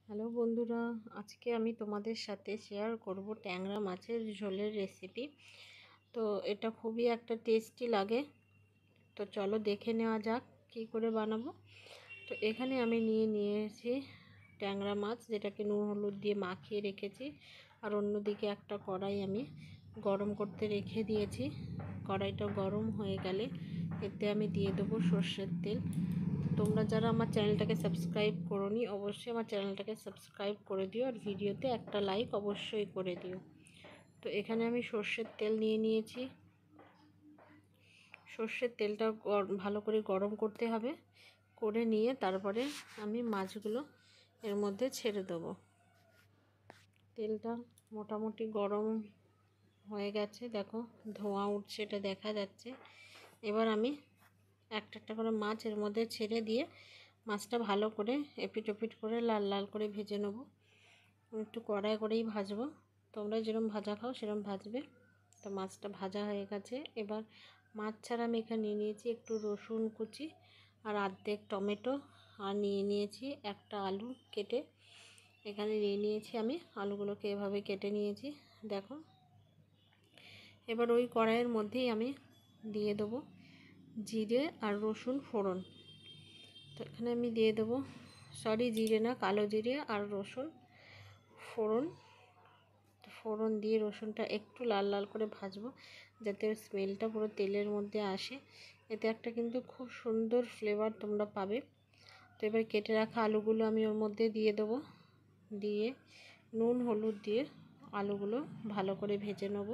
Hello বন্ধুরা, আজকে আমি তোমাদের সাথে শেয়ার করব ট্যাংরা মাছের ঝোলের রেসিপি। তো এটা খুবই একটা টেস্টি লাগে। তো চলো দেখে নেওয়া যাক কী করে বানাবো। তো এখানে আমি নিয়েছি ট্যাংরা মাছ, যেটাকে নুন হলুদ দিয়ে মাখিয়ে রেখেছি। আর অন্যদিকে একটা কড়াই আমি গরম করতে রেখে দিয়েছি। কড়াইটা গরম হয়ে গেলে এতে আমি দিয়ে দেবো সর্ষের তেল। তোমরা যারা আমার চ্যানেলটাকে সাবস্ক্রাইব করোনি, অবশ্যই আমার চ্যানেলটাকে সাবস্ক্রাইব করে দিও, আর ভিডিওতে একটা লাইক অবশ্যই করে দিও। তো এখানে আমি সর্ষের তেল নিয়েছি। সর্ষের তেলটা ভালো করে গরম করতে হবে, করে নিয়ে তারপরে আমি মাছগুলো এর মধ্যে ছেড়ে দেবো। তেলটা মোটামুটি গরম হয়ে গেছে, দেখো ধোঁয়া উঠছে, এটা দেখা যাচ্ছে। এবার আমি একটা একটা করে মাছ এর মধ্যে ছেড়ে দিয়ে মাছটা ভালো করে এপিট ওপিট করে লাল লাল করে ভেজে নেব। একটু কড়াই করেই ভাজবো, তোমরা যেরকম ভাজা খাও সেরকম ভাজবে। তো মাছটা ভাজা হয়ে গেছে। এবার মাছ ছাড়া আমি এখানে নিয়েছি একটু রসুন কুচি আর অর্ধেক টমেটো, আর নিয়েছি একটা আলু কেটে। এখানে নিয়েছি আমি আলুগুলোকে এভাবে কেটে নিয়েছি, দেখো। এবার ওই কড়াইয়ের মধ্যেই আমি দিয়ে দেবো জিরে আর রসুন ফোড়ন। তো এখানে আমি দিয়ে দেবো, জিরে না, কালো জিরে আর রসুন ফোড়ন দিয়ে রসুনটা একটু লাল লাল করে ভাজবো, যাতে স্মেলটা পুরো তেলের মধ্যে আসে। এতে একটা কিন্তু খুব সুন্দর ফ্লেভার তোমরা পাবে। তো এবার কেটে রাখা আলুগুলো আমি ওর মধ্যে দিয়ে দেবো, দিয়ে নুন হলুদ দিয়ে আলুগুলো ভালো করে ভেজে নেব।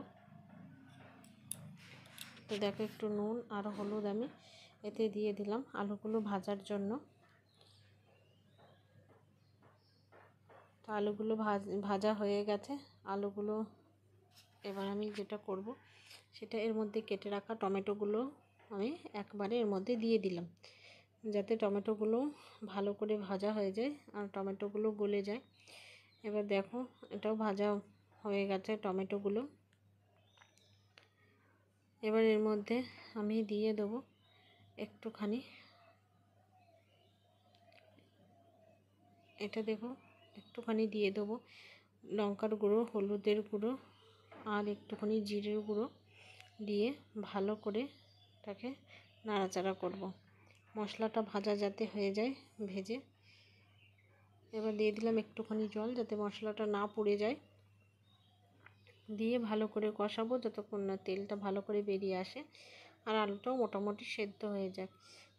তো দেখো একটু নুন আর হলুদ আমি এতে দিয়ে দিলাম আলুগুলো ভাজার জন্য। তো আলুগুলো ভাজা হয়ে গেছে। আলুগুলো এবার আমি যেটা করব সেটা এর মধ্যে কেটে রাখা টমেটোগুলো আমি একবারে এর মধ্যে দিয়ে দিলাম, যাতে টমেটোগুলো ভালো করে ভাজা হয়ে যায় আর টমেটোগুলো গলে যায়। এবার দেখো এটাও ভাজা হয়ে গেছে টমেটোগুলো। এবার এর মধ্যে আমি দিয়ে দেবো একটুখানি, এটা দেখো একটুখানি দিয়ে দেবো লঙ্কার গুঁড়ো, হলুদের গুঁড়ো আর একটুখানি জিরের গুঁড়ো দিয়ে ভালো করে এটাকে নাড়াচাড়া করব, মশলাটা ভাজা যাতে হয়ে যায় ভেজে। এবার দিয়ে দিলাম একটুখানি জল, যাতে মশলাটা না পুড়ে যায়। দিয়ে ভালো করে কষাবো যতক্ষণ না তেলটা ভালো করে বেরিয়ে আসে আর আলুটাও মোটামুটি সেদ্ধ হয়ে যায়।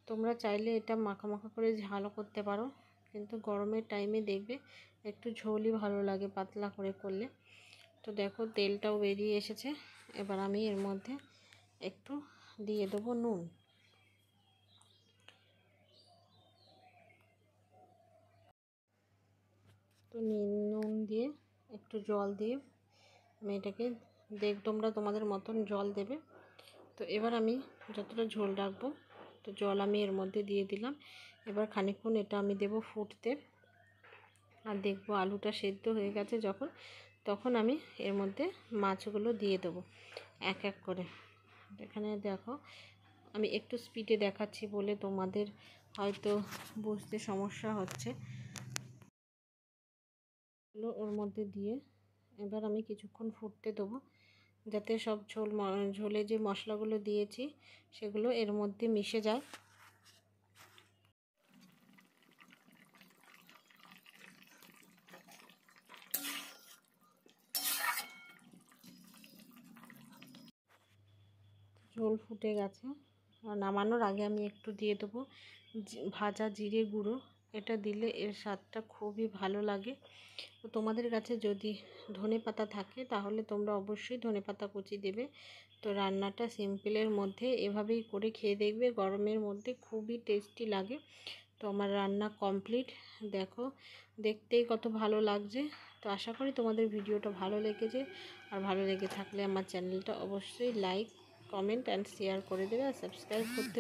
তোমরা চাইলে এটা মাখা মাখা করে ঝালও করতে পারো, কিন্তু গরমের টাইমে দেখবে একটু ঝোলই ভালো লাগে পাতলা করে করলে। তো দেখো তেলটাও বেরিয়ে এসেছে। এবার আমি এর মধ্যে একটু দিয়ে দেবো নুন। তো নুন দিয়ে একটু জল দিয়ে আমি এটাকে তোমরা তোমাদের মতন জল দেবে। তো এবার আমি যতটা ঝোল রাখবো তো জল আমি এর মধ্যে দিয়ে দিলাম। এবার খানিকক্ষণ এটা আমি দেবো ফুটতে, আর দেখবো আলুটা সেদ্ধ হয়ে গেছে যখন, তখন আমি এর মধ্যে মাছগুলো দিয়ে দেবো এক এক করে। এখানে দেখো আমি একটু স্পিডে দেখাচ্ছি বলে তোমাদের হয়তো বুঝতে সমস্যা হচ্ছে। ওর মধ্যে দিয়ে এবার আমি কিছুক্ষণ ফুটতে দেবো, যাতে সব ঝোলে যে মশলাগুলো দিয়েছি সেগুলো এর মধ্যে মিশে যায়। ঝোল ফুটে গেছে, আর নামানোর আগে আমি একটু দিয়ে দেবো ভাজা জিরে গুঁড়ো। এটা দিলে এর স্বাদটা খুবই ভালো লাগে। তো তোমাদের কাছে যদি ধনেপাতা থাকে তাহলে তোমরা অবশ্যই ধনেপাতা কুচি দেবে। তো রান্নাটা সিম্পলের মধ্যে এভাবেই করে খেয়ে দেখবে, গরমের মধ্যে খুবই টেস্টি লাগে। তো আমার রান্না কমপ্লিট, দেখো দেখতেই কত ভালো লাগছে। তো আশা করি তোমাদের ভিডিওটা ভালো লেগেছে, আর ভালো লেগে থাকলে আমার চ্যানেলটা অবশ্যই লাইক কমেন্ট অ্যান্ড শেয়ার করে দেবে, আর সাবস্ক্রাইব করতে